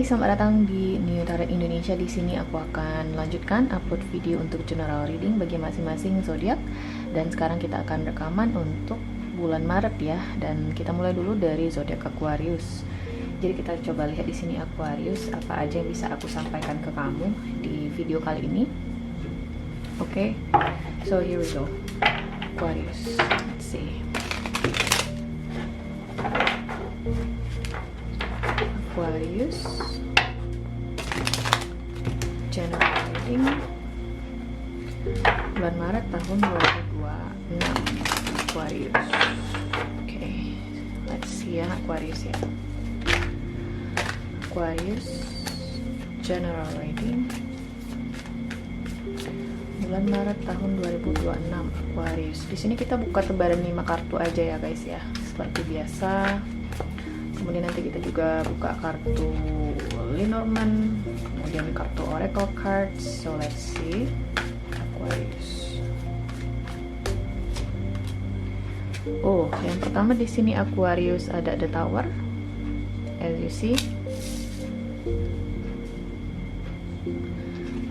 selamat datang di New Tarot Indonesia. Di sini aku akan lanjutkan upload video untuk general reading bagi masing-masing zodiak. Dan sekarang kita akan rekaman untuk bulan Maret ya. Dan kita mulai dulu dari zodiak Aquarius. Jadi kita coba lihat di sini Aquarius, apa aja yang bisa aku sampaikan ke kamu di video kali ini. Oke, so here we go. Aquarius, let's see. Aquarius general reading bulan Maret tahun 2026 Aquarius. Oke, let's see ya Aquarius ya. Aquarius general reading bulan Maret tahun 2026 Aquarius. Di sini kita buka tebaran 5 kartu aja ya guys ya, seperti biasa. Kemudian nanti kita juga buka kartu Lenormand, kemudian kartu Oracle cards. So let's see Aquarius. Oh, yang pertama di sini Aquarius ada The Tower, as you see.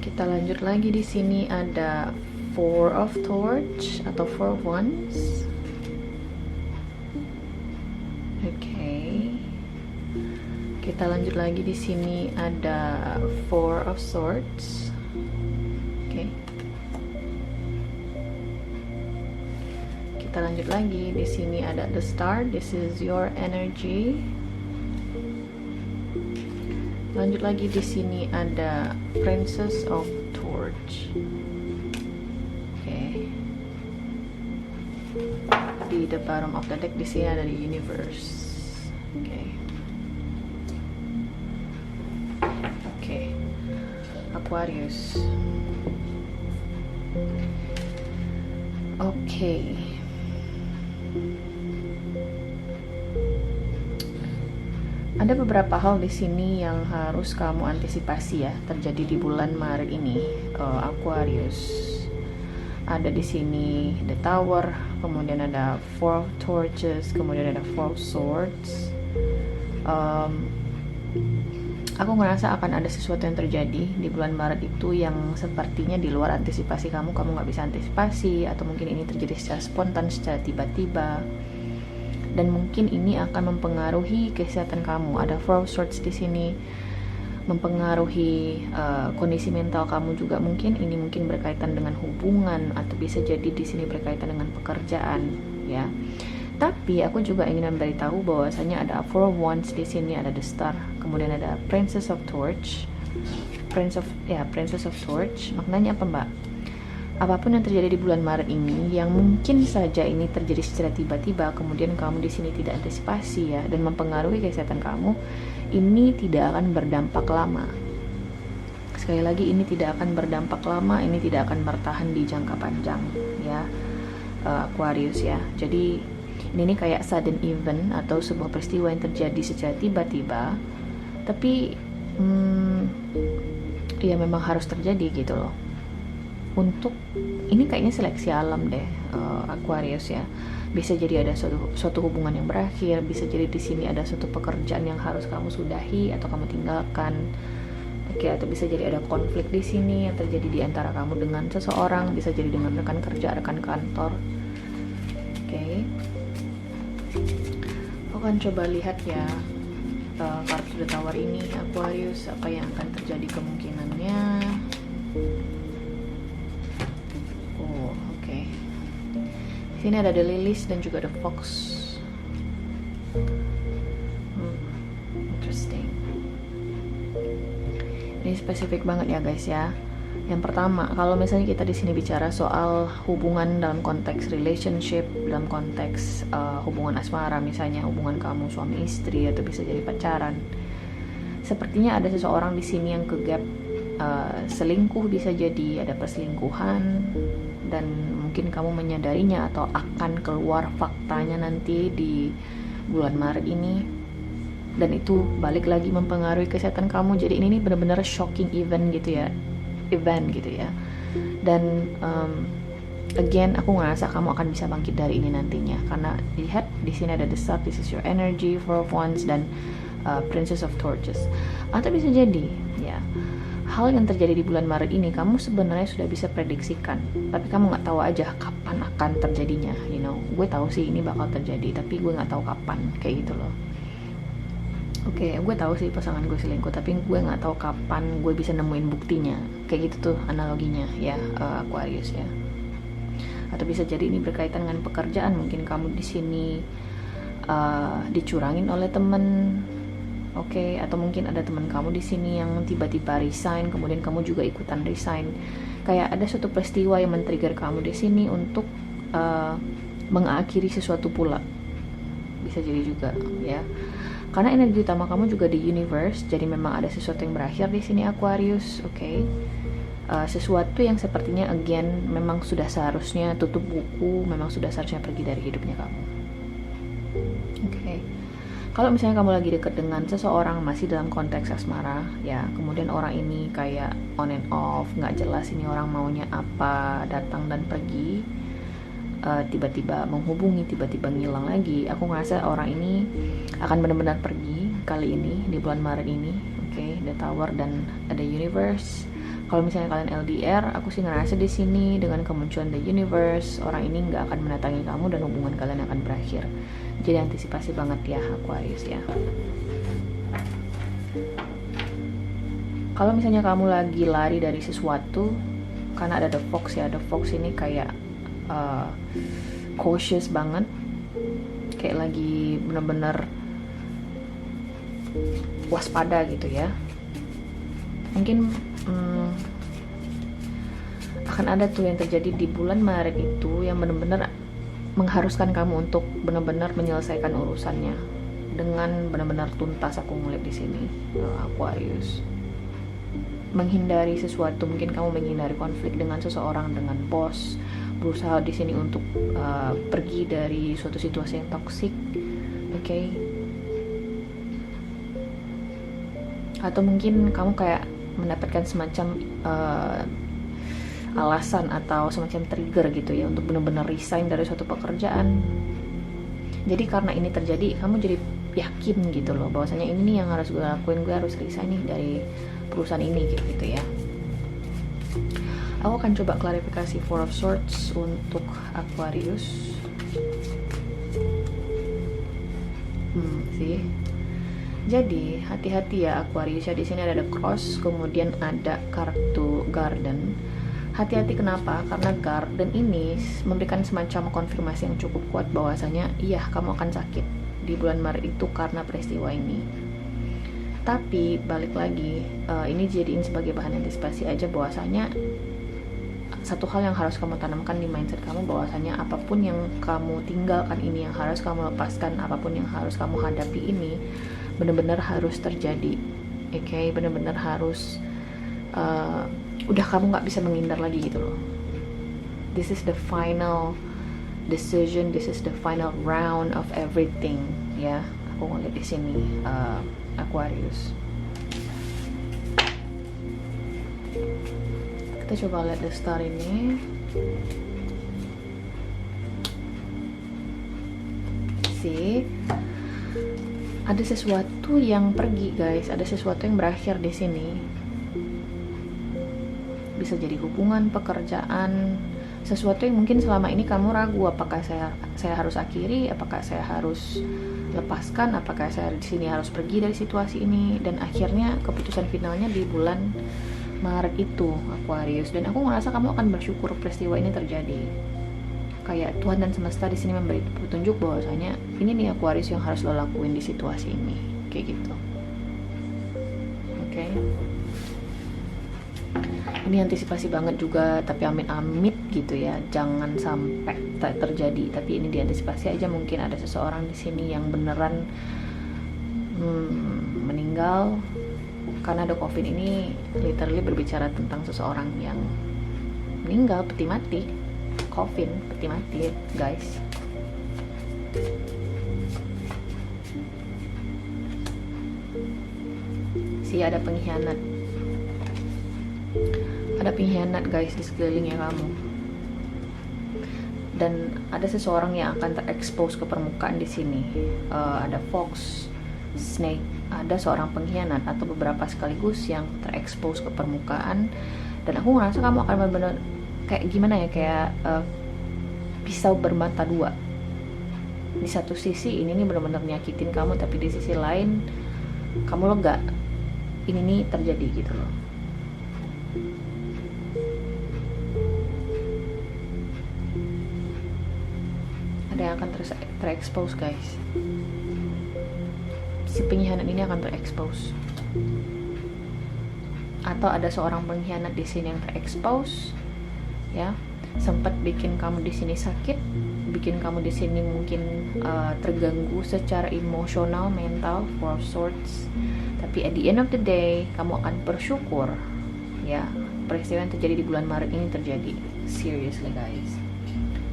Kita lanjut lagi, di sini ada Four of Torch atau Four Wands. Kita lanjut lagi, di sini ada Four of Swords. Oke. Kita lanjut lagi, di sini ada The Star. This is your energy. Lanjut lagi, di sini ada Princess of Torch. Oke. Di the bottom of the deck di sini ada the Universe. Oke. Aquarius. Oke. Ada beberapa hal di sini yang harus kamu antisipasi ya, terjadi di bulan Maret ini, Aquarius. Ada di sini The Tower, kemudian ada Four of Torches, kemudian ada Four of Swords. Aku ngerasa akan ada sesuatu yang terjadi di bulan Maret itu yang sepertinya di luar antisipasi kamu nggak bisa antisipasi, atau mungkin ini terjadi secara spontan, secara tiba-tiba, dan mungkin ini akan mempengaruhi kesehatan kamu. Ada Four of Swords di sini, mempengaruhi kondisi mental kamu juga. Mungkin ini berkaitan dengan hubungan, atau bisa jadi di sini berkaitan dengan pekerjaan ya. Tapi aku juga ingin memberitahu bahwasanya ada Four of Wands di sini, ada The Star, kemudian ada Princess of Torch. Princess of Torch. Maknanya apa, Mbak? Apapun yang terjadi di bulan Maret ini, yang mungkin saja ini terjadi secara tiba-tiba, kemudian kamu di sini tidak antisipasi ya, dan mempengaruhi kesehatan kamu, ini tidak akan berdampak lama. Sekali lagi, ini tidak akan berdampak lama, ini tidak akan bertahan di jangka panjang ya, Aquarius ya. Jadi ini kayak sudden event atau sebuah peristiwa yang terjadi secara tiba-tiba, tapi ya memang harus terjadi gitu loh. Untuk ini kayaknya seleksi alam deh, Aquarius ya. Bisa jadi ada suatu hubungan yang berakhir, bisa jadi di sini ada suatu pekerjaan yang harus kamu sudahi atau kamu tinggalkan. Oke, atau bisa jadi ada konflik di sini yang terjadi di antara kamu dengan seseorang, bisa jadi dengan rekan kerja, rekan kantor. Oke. Aku akan coba lihat ya kartu The Tower ini, Aquarius, apa yang akan terjadi kemungkinannya. Oh, oke. Di sini ada The Lilies dan juga The Fox. Interesting. Ini spesifik banget ya guys ya. Yang pertama, kalau misalnya kita di sini bicara soal hubungan dalam konteks relationship, dalam konteks hubungan asmara, misalnya hubungan kamu suami istri atau bisa jadi pacaran, sepertinya ada seseorang di sini yang kegap, selingkuh, bisa jadi ada perselingkuhan, dan mungkin kamu menyadarinya atau akan keluar faktanya nanti di bulan Maret ini, dan itu balik lagi mempengaruhi kesehatan kamu. Jadi ini benar-benar shocking event gitu ya. Dan again, aku ngerasa kamu akan bisa bangkit dari ini nantinya, karena lihat di sini ada The Star, this is your energy, Four of Wands, dan Princess of Torches. Atau bisa jadi ya hal yang terjadi di bulan Maret ini kamu sebenarnya sudah bisa prediksikan, tapi kamu nggak tahu aja kapan akan terjadinya. Gue tahu sih ini bakal terjadi, tapi gue nggak tahu kapan, kayak gitu loh. Oke, gue tahu sih pasangan gue selingkuh, tapi gue nggak tahu kapan gue bisa nemuin buktinya. Kayak gitu tuh analoginya ya, Aquarius ya. Atau bisa jadi ini berkaitan dengan pekerjaan. Mungkin kamu di sini dicurangin oleh temen, oke, atau mungkin ada teman kamu di sini yang tiba-tiba resign, kemudian kamu juga ikutan resign. Kayak ada suatu peristiwa yang men-trigger kamu di sini untuk mengakhiri sesuatu pula. Bisa jadi juga ya. Karena energi utama kamu juga di universe, jadi memang ada sesuatu yang berakhir di sini Aquarius, oke. Sesuatu yang sepertinya again memang sudah seharusnya tutup buku, memang sudah seharusnya pergi dari hidupnya kamu. Oke. Kalau misalnya kamu lagi deket dengan seseorang masih dalam konteks asmara, ya, kemudian orang ini kayak on and off, nggak jelas ini orang maunya apa, datang dan pergi, tiba-tiba menghubungi, tiba-tiba ngilang lagi. Aku ngerasa orang ini akan benar-benar pergi kali ini di bulan Maret ini, oke. The Tower dan ada Universe. Kalau misalnya kalian LDR, aku sih ngerasa di sini dengan kemunculan The Universe, orang ini nggak akan mendatangi kamu dan hubungan kalian akan berakhir. Jadi antisipasi banget ya Aquarius ya. Kalau misalnya kamu lagi lari dari sesuatu, karena ada The Fox ya, The Fox ini kayak cautious banget, kayak lagi bener-bener waspada gitu ya. Mungkin akan ada tuh yang terjadi di bulan Maret itu yang bener-bener mengharuskan kamu untuk benar-benar menyelesaikan urusannya dengan benar-benar tuntas. Aku ngeliat di sini Aquarius. Menghindari sesuatu, mungkin kamu menghindari konflik dengan seseorang, dengan bos, berusaha di sini untuk pergi dari suatu situasi yang toksik, oke. Atau mungkin kamu kayak mendapatkan semacam alasan atau semacam trigger gitu ya untuk benar-benar resign dari suatu pekerjaan. Jadi karena ini terjadi, kamu jadi yakin gitu loh bahwasanya ini nih yang harus gue lakuin, gue harus resign nih dari perusahaan ini gitu ya. Aku akan coba klarifikasi Four of Swords untuk Aquarius. Sih. Jadi hati-hati ya Aquarius ya. Di sini ada cross, kemudian ada kartu garden. Hati-hati kenapa? Karena garden ini memberikan semacam konfirmasi yang cukup kuat bahwasanya iya kamu akan sakit di bulan Maret itu karena peristiwa ini. Tapi balik lagi, ini jadiin sebagai bahan antisipasi aja bahwasanya satu hal yang harus kamu tanamkan di mindset kamu bahwasanya apapun yang kamu tinggalkan ini, yang harus kamu lepaskan, apapun yang harus kamu hadapi ini benar-benar harus terjadi, oke? Benar-benar harus udah kamu nggak bisa menghindar lagi gitu loh. This is the final decision, this is the final round of everything ya. Aku ngeliat di sini Aquarius. Kita coba lihat the star ini. Ada sesuatu yang pergi guys, ada sesuatu yang berakhir di sini. Bisa jadi hubungan, pekerjaan, sesuatu yang mungkin selama ini kamu ragu, apakah saya harus akhiri, apakah saya harus lepaskan, apakah saya di sini harus pergi dari situasi ini, dan akhirnya keputusan finalnya di bulan Maret itu Aquarius. Dan aku ngerasa kamu akan bersyukur peristiwa ini terjadi. Kayak Tuhan dan semesta di sini memberi petunjuk bahwasanya ini nih Aquarius yang harus lo lakuin di situasi ini, kayak gitu. Oke. Ini antisipasi banget juga, tapi amit-amit gitu ya, jangan sampai terjadi. Tapi ini diantisipasi aja, mungkin ada seseorang di sini yang beneran meninggal. Karena ada COVID ini literally berbicara tentang seseorang yang meninggal, peti mati. COVID, peti mati guys. Ada pengkhianat. Ada pengkhianat guys di sekelilingnya kamu. Dan ada seseorang yang akan terekspos ke permukaan di sini. Ada Fox, snake, ada seorang pengkhianat atau beberapa sekaligus yang terekspos ke permukaan. Dan aku ngerasa kamu akan benar-benar kayak gimana ya, kayak pisau bermata dua. Di satu sisi ini nih benar-benar nyakitin kamu, tapi di sisi lain kamu lega ini nih terjadi gitu loh. Ada yang akan terekspos guys. Si pengkhianat ini akan terekspos, atau ada seorang pengkhianat di sini yang terekspos, ya, sempat bikin kamu di sini sakit, bikin kamu di sini mungkin terganggu secara emosional, mental, for sorts. Tapi at the end of the day, kamu akan bersyukur, ya, peristiwa yang terjadi di bulan Maret ini terjadi. Seriously guys.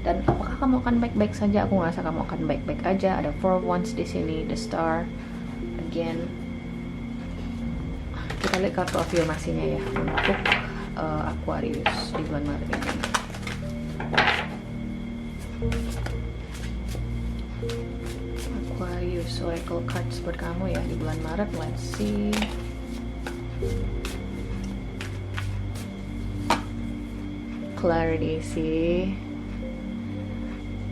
Dan apakah kamu akan baik-baik saja? Aku ngerasa kamu akan baik-baik aja. Ada 4 wands di sini, the star. Again, kita lihat kartu afirmasinya ya untuk Aquarius di bulan Maret ini. Aquarius Oracle cards buat kamu ya di bulan Maret. Let's see. Clarity sih.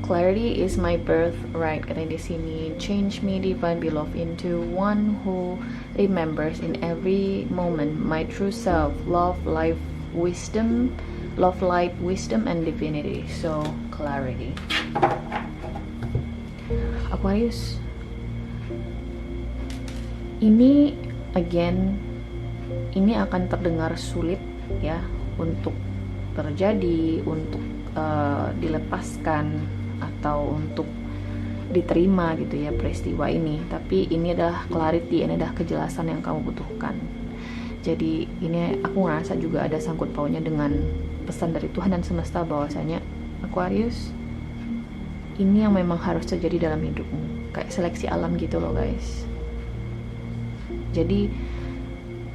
Clarity is my birthright, katanya di sini. Change me, divine beloved, into one who remembers in every moment my true self, love, life, wisdom, love, light, wisdom, and divinity. So, clarity. Aquarius, ini again, ini akan terdengar sulit ya untuk terjadi, untuk dilepaskan atau untuk diterima gitu ya peristiwa ini. Tapi ini adalah clarity, ini adalah kejelasan yang kamu butuhkan. Jadi ini aku ngerasa juga ada sangkut pautnya dengan pesan dari Tuhan dan semesta bahwasanya Aquarius, ini yang memang harus terjadi dalam hidupmu, kayak seleksi alam gitu loh guys. Jadi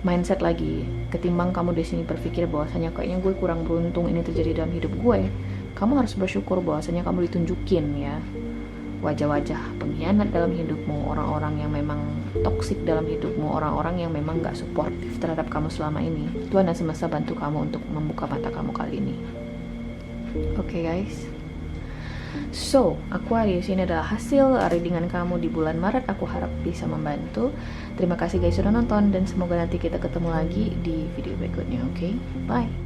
mindset lagi, ketimbang kamu di sini berpikir bahwasanya kayaknya gue kurang beruntung ini terjadi dalam hidup gue, kamu harus bersyukur bahwasanya kamu ditunjukin ya wajah-wajah pengkhianat dalam hidupmu, orang-orang yang memang toksik dalam hidupmu, orang-orang yang memang gak suportif terhadap kamu selama ini. Tuhan dan semesta bantu kamu untuk membuka mata kamu kali ini. Oke guys, so Aquarius, ini adalah hasil readingan kamu di bulan Maret. Aku harap bisa membantu. Terima kasih guys sudah nonton, dan semoga nanti kita ketemu lagi di video berikutnya. Oke, bye.